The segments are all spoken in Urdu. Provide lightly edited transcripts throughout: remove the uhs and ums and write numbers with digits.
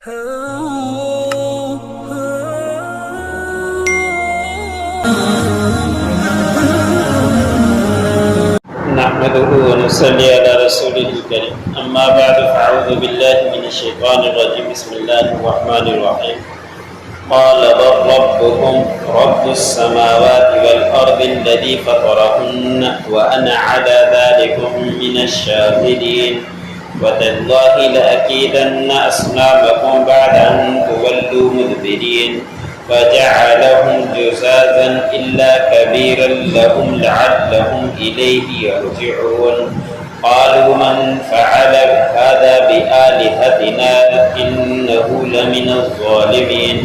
نحمده ونصلي على رسوله الكريم أما بعد فأعوذ بالله من الشيطان الرجيم بسم الله الرحمن الرحيم قال ربكم رب السماوات والأرض الذي فطرهن وأنا على ذلك من الشاهدين وتالله لأكيدن أصنامكم بعد أن تولوا مدبرين فجعلهم جزازا إلا كبيرا لهم لعلهم إليه يرجعون قالوا من فعل هذا بآلهتنا إنه لمن الظالمين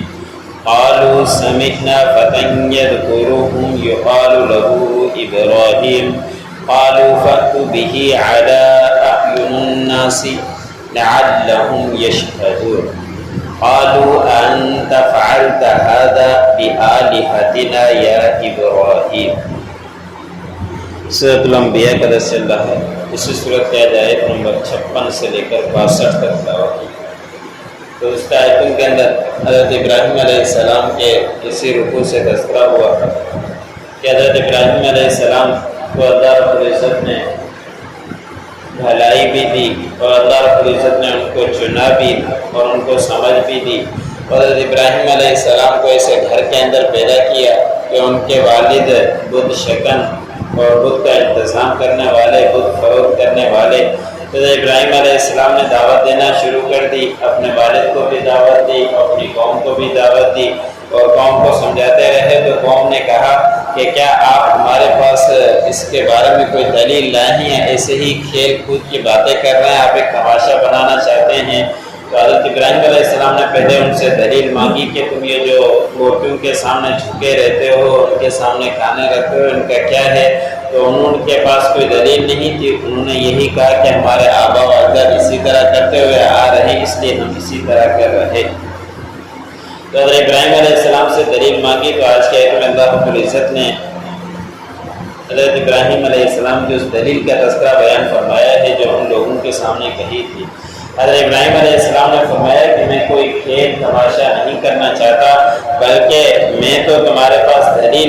قالوا سمعنا فتى يذكرهم يقال له إبراهيم قالوا فأتوا به على أعين الناس لعلهم يشهدون قالوا أنت فعلت هذا بآلهتنا يا إبراهيم۔ سورۃ الانبیاء کا درس چل رہا ہے۔ اسی صورت کی آیت نمبر 56 سے لے کر 62 تک تلاوت کی۔ تو اس کا آیتوں کے اندر حضرت ابراہیم علیہ السلام کے اسی رکوع سے تذکرہ ہوا کہ حضرت ابراہیم علیہ السلام کو اللہ رب العزت نے بھلائی بھی دی اور اللہ رب العزت نے ان کو چنا بھی اور ان کو سمجھ بھی دی۔ حضرت ابراہیم علیہ السلام کو ایسے گھر کے اندر پیدا کیا کہ ان کے والد بت شکن اور بت کا انتظام کرنے والے، بت فروخت کرنے والے۔ حضرت ابراہیم علیہ السلام نے دعوت دینا شروع کر دی، اپنے والد کو بھی دعوت دی، اپنی قوم کو بھی دعوت دی اور قوم کو سمجھاتے رہے۔ تو قوم نے کہا کہ کیا آپ ہمارے پاس اس کے بارے میں کوئی دلیل لائے ہیں؟ ایسے ہی کھیل کود کی باتیں کر رہے ہیں، آپ ایک تماشا بنانا چاہتے ہیں؟ تو حضرت ابراہیم علیہ السلام نے پہلے ان سے دلیل مانگی کہ تم یہ جو مورتیوں کے سامنے جھکے رہتے ہو، ان کے سامنے کھانے رکھتے ہو، ان کا کیا ہے؟ تو انہوں کے پاس کوئی دلیل نہیں تھی۔ انہوں نے یہی کہا کہ ہمارے آبا و اجداد اسی طرح کرتے ہوئے آ رہے، اس لیے ہم اسی طرح کر رہے۔ تو حضرت ابراہیم علیہ السلام سے دلیل مانگی۔ تو آج کے آیت میں اللہ رب العزت نے حضرت ابراہیم علیہ السلام کی اس دلیل کا تذکرہ بیان فرمایا ہے جو ان لوگوں کے سامنے کہی تھی۔ حضرت ابراہیم علیہ السلام نے فرمایا کہ میں کوئی کھیل تماشا نہیں کرنا چاہتا، بلکہ میں تو تمہارے پاس دلیل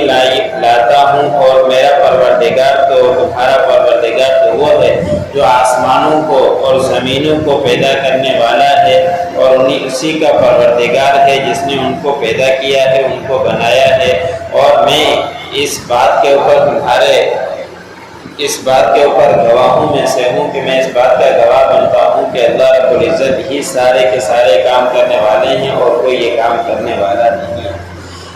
لاتا ہوں، اور میرا پروردگار تو تمہارا پروردگار تو وہ ہے جو آسمانوں کو اور زمینوں کو پیدا کرنے والا ہے، اور اسی کا پروردگار ہے جس نے ان کو پیدا کیا ہے، ان کو بنایا ہے۔ اور میں اس بات کے اوپر گواہوں میں سے ہوں کہ میں اس بات کا گواہ بنتا ہوں کہ اللہ رب العزت ہی سارے کے سارے کام کرنے والے ہیں اور کوئی یہ کام کرنے والا نہیں ہے۔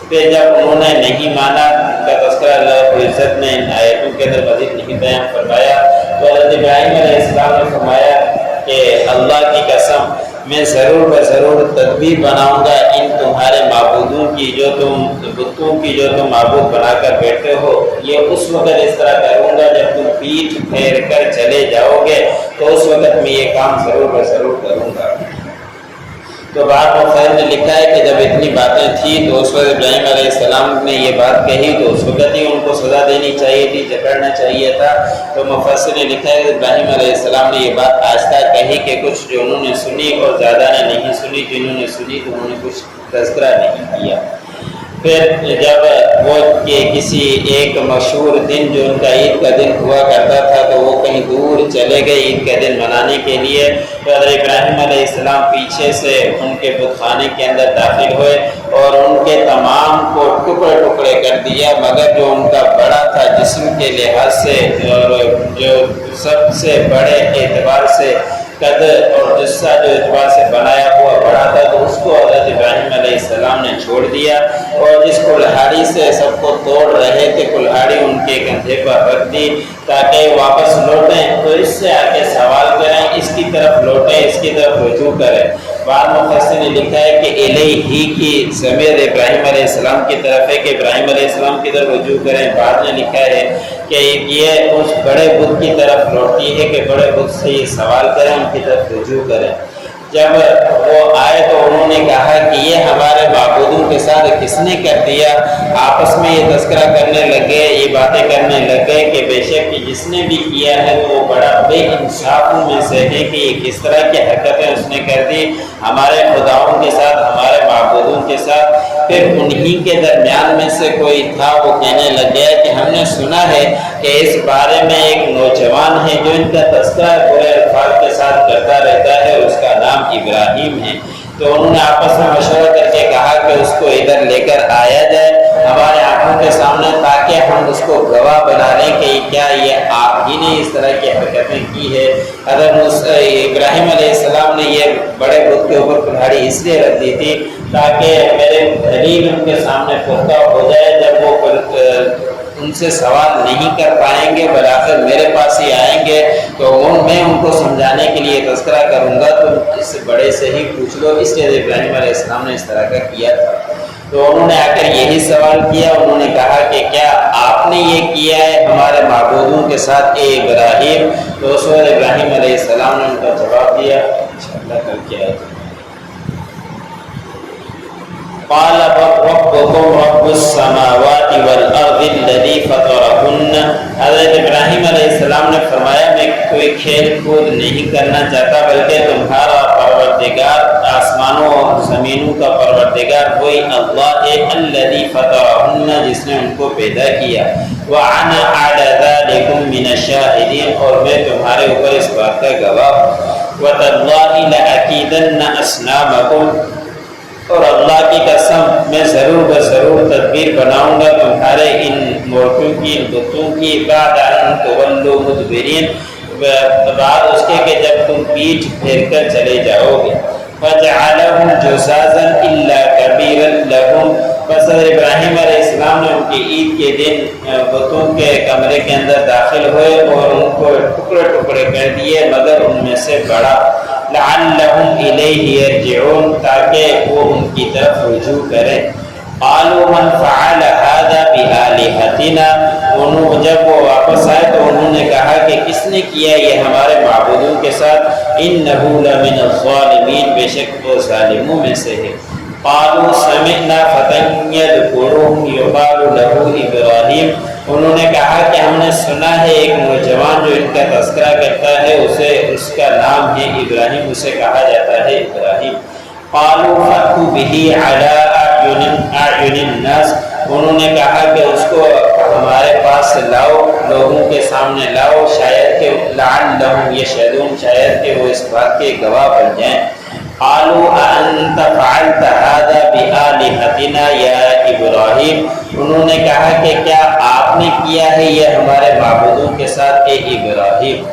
پھر جب انہوں نے نہیں مانا، ان کا تذکرہ اللہ رب العزت نے ان آیتوں کے اندر مزید نہیں بیان فرمایا، تو حضرت ابراہیم علیہ السلام نے فرمایا کہ اللہ کی قسم میں ضرور بضرور تدبیر بناؤں گا ان تمہارے معبودوں کی، جو تم بتوں کی جو تم معبود بنا کر بیٹھے ہو، یہ اس وقت اس طرح کروں گا جب تم پیٹھ پھیر کر چلے جاؤ گے، تو اس وقت میں یہ کام ضرور بضرور کروں گا۔ تو بعد مفسرین نے لکھا ہے کہ جب اتنی باتیں تھیں تو اس وقت ابراہیم علیہ السلام نے یہ بات کہی تو اس وقت ہی ان کو سزا دینی چاہیے تھی، جکڑنا چاہیے تھا۔ تو مفسرین نے لکھا ہے کہ ابراہیم علیہ السلام نے یہ بات آہستہ کہی کہ کچھ جو انہوں نے سنی اور زیادہ نے نہیں سنی، جنہوں نے سنی تو انہوں نے کچھ تذکرہ نہیں کیا۔ پھر جب وہ کہ کسی ایک مشہور دن جو ان کا عید کا دن ہوا کرتا تھا تو وہ کہیں دور چلے گئے عید کا دن منانے کے لیے، تو حضرت ابراہیم علیہ السلام پیچھے سے ان کے بت خانے کے اندر داخل ہوئے اور ان کے تمام کو ٹکڑے ٹکڑے کر دیا، مگر جو ان کا بڑا تھا جسم کے لحاظ سے اور جو سب سے بڑے اعتبار سے قد اور جسہ جو اعتبار سے بنایا ہوا بڑا تھا، تو اس کو حضرت ابراہیم علیہ السلام نے چھوڑ دیا، اور جس کلہاڑی سے سب کو توڑ رہے تھے کلہاڑی ان کے کندھے پر رکھ دی تاکہ واپس لوٹیں تو اس سے آ کے سوال کریں، اس کی طرف لوٹیں، اس کی طرف رجوع کریں۔ بعد مفسرین نے لکھا ہے کہ الیہ ہی کی ضمیر ابراہیم علیہ السلام کی طرف ہے کہ ابراہیم علیہ السلام کی طرف رجوع کریں۔ بعد نے لکھا ہے کہ یہ اس بڑے بت کی طرف لوٹتی ہے کہ بڑے بت سے یہ سوال کریں، ان کی طرف رجوع کریں۔ جب وہ آئے تو انہوں انہوں نے کہا کہ یہ ہمارے معبودوں کے ساتھ کس نے کر دیا؟ آپس میں یہ تذکرہ کرنے لگے، یہ باتیں کرنے لگے کہ بے شک کہ جس نے بھی کیا ہے تو وہ بڑا بے انصافوں میں سے ہے کہ یہ کس طرح کی حرکتیں اس نے کر دی ہمارے خداؤں کے ساتھ، ہمارے معبودوں کے ساتھ۔ پھر انہی کے درمیان میں سے کوئی تھا، وہ کہنے لگ گیا کہ ہم نے سنا ہے کہ اس بارے میں ایک نوجوان ہے جو ان کا تذکرہ برے الفاظ کے ساتھ کرتا رہتا ہے، اس کا نام ابراہیم ہے۔ تو انہوں نے آپس میں مشورہ کر کے کہا کہ اس کو ادھر لے کر آیا جائے ہمارے آنکھوں کے سامنے، تاکہ ہم اس کو گواہ بنا لیں کہ کیا یہ آپ ہی نے اس طرح کی حرکتیں کی ہے۔ حضرت ابراہیم علیہ السلام نے یہ بڑے بت کے اوپر کلہاڑی اس لیے رکھ دی تھی تاکہ میرے دلیل ان کے سامنے پختہ ہو جائے، جب وہ ان سے سوال نہیں کر پائیں گے بالآخر میرے پاس ہی آئیں گے تو میں ان کو سمجھانے کے لیے تذکرہ کروں گا، تو اس سے بڑے سے ہی پوچھ لو۔ اس لیے ابراہیم علیہ السلام نے اس طرح کا کیا تھا۔ تو انہوں نے آ کر یہی سوال کیا، انہوں نے کہا کہ کیا آپ نے یہ کیا ہے ہمارے معبودوں کے ساتھ اے ابراہیم؟ تو اس وقت ابراہیم علیہ السلام نے ان کا جواب دیا، انشاءاللہ کل کیا ہے، قال ربكم رب السماوات والارض الذي فطرهن۔ حضرت ابراہیم علیہ السلام نے فرمایا میں کوئی کھیل کود نہیں کرنا چاہتا، بلکہ تمہارا پروردگار آسمانوں اور زمینوں کا پروردگار وہی اللہ ہے، الذي فطرهن، جس نے ان کو پیدا کیا، وانا على ذلكم من الشاهدين، اور میں تمہارے اوپر اس بات کا گواہ ہوں، وتالله لاكيدن اصنامكم، اور اللہ کی قسم میں ضرور تدبیر بناؤں گا تمہارے ان مورتوں کی، ان بتوں کی، بعد ان تولوا مدبرین، بعد اس کے کہ جب تم پیٹھ پھیر کر چلے جاؤ گے، فجعلهم جزازا الا كبيرا لهم۔ پس ابراہیم علیہ السلام نے ان کی عید کے دن بتوں کے کمرے کے اندر داخل ہوئے اور ان کو ٹکڑے ٹکڑے کر دیے مگر ان میں سے بڑا، لعلهم الیہ یرجعون، تاکہ وہ ان کی طرف رجوع کریں۔ قالوا من فعل هذا بآلهتنا، جب وہ واپس آئے تو انہوں نے کہا کہ کس نے کیا یہ ہمارے معبودوں کے ساتھ، انه لمن الظالمین، بے شک وہ ظالموں میں سے ہے۔ قالوا سمعنا فتى يذكرهم يقال له ابراہیم، انہوں نے کہا کہ ہم نے سنا ہے ایک نوجوان جو ان کا تذکرہ کرتا ہے، اس کا نام ہے ابراہیم، اسے کہا جاتا ہے ابراہیم۔ قالوا فأتوا به على أعين الناس، انہوں نے کہا کہ اس کو ہمارے پاس لاؤ، لوگوں کے سامنے لاؤ، شاید کہ لعلهم يشهدون، شاید کہ وہ اس بات کے گواہ بن جائیں۔ قالوا أأنت فعلت هذا بآلهتنا یا ابراہیم، انہوں نے کہا کہ کیا آپ نے کیا ہے یہ ہمارے معبودوں کے ساتھ اے ابراہیم؟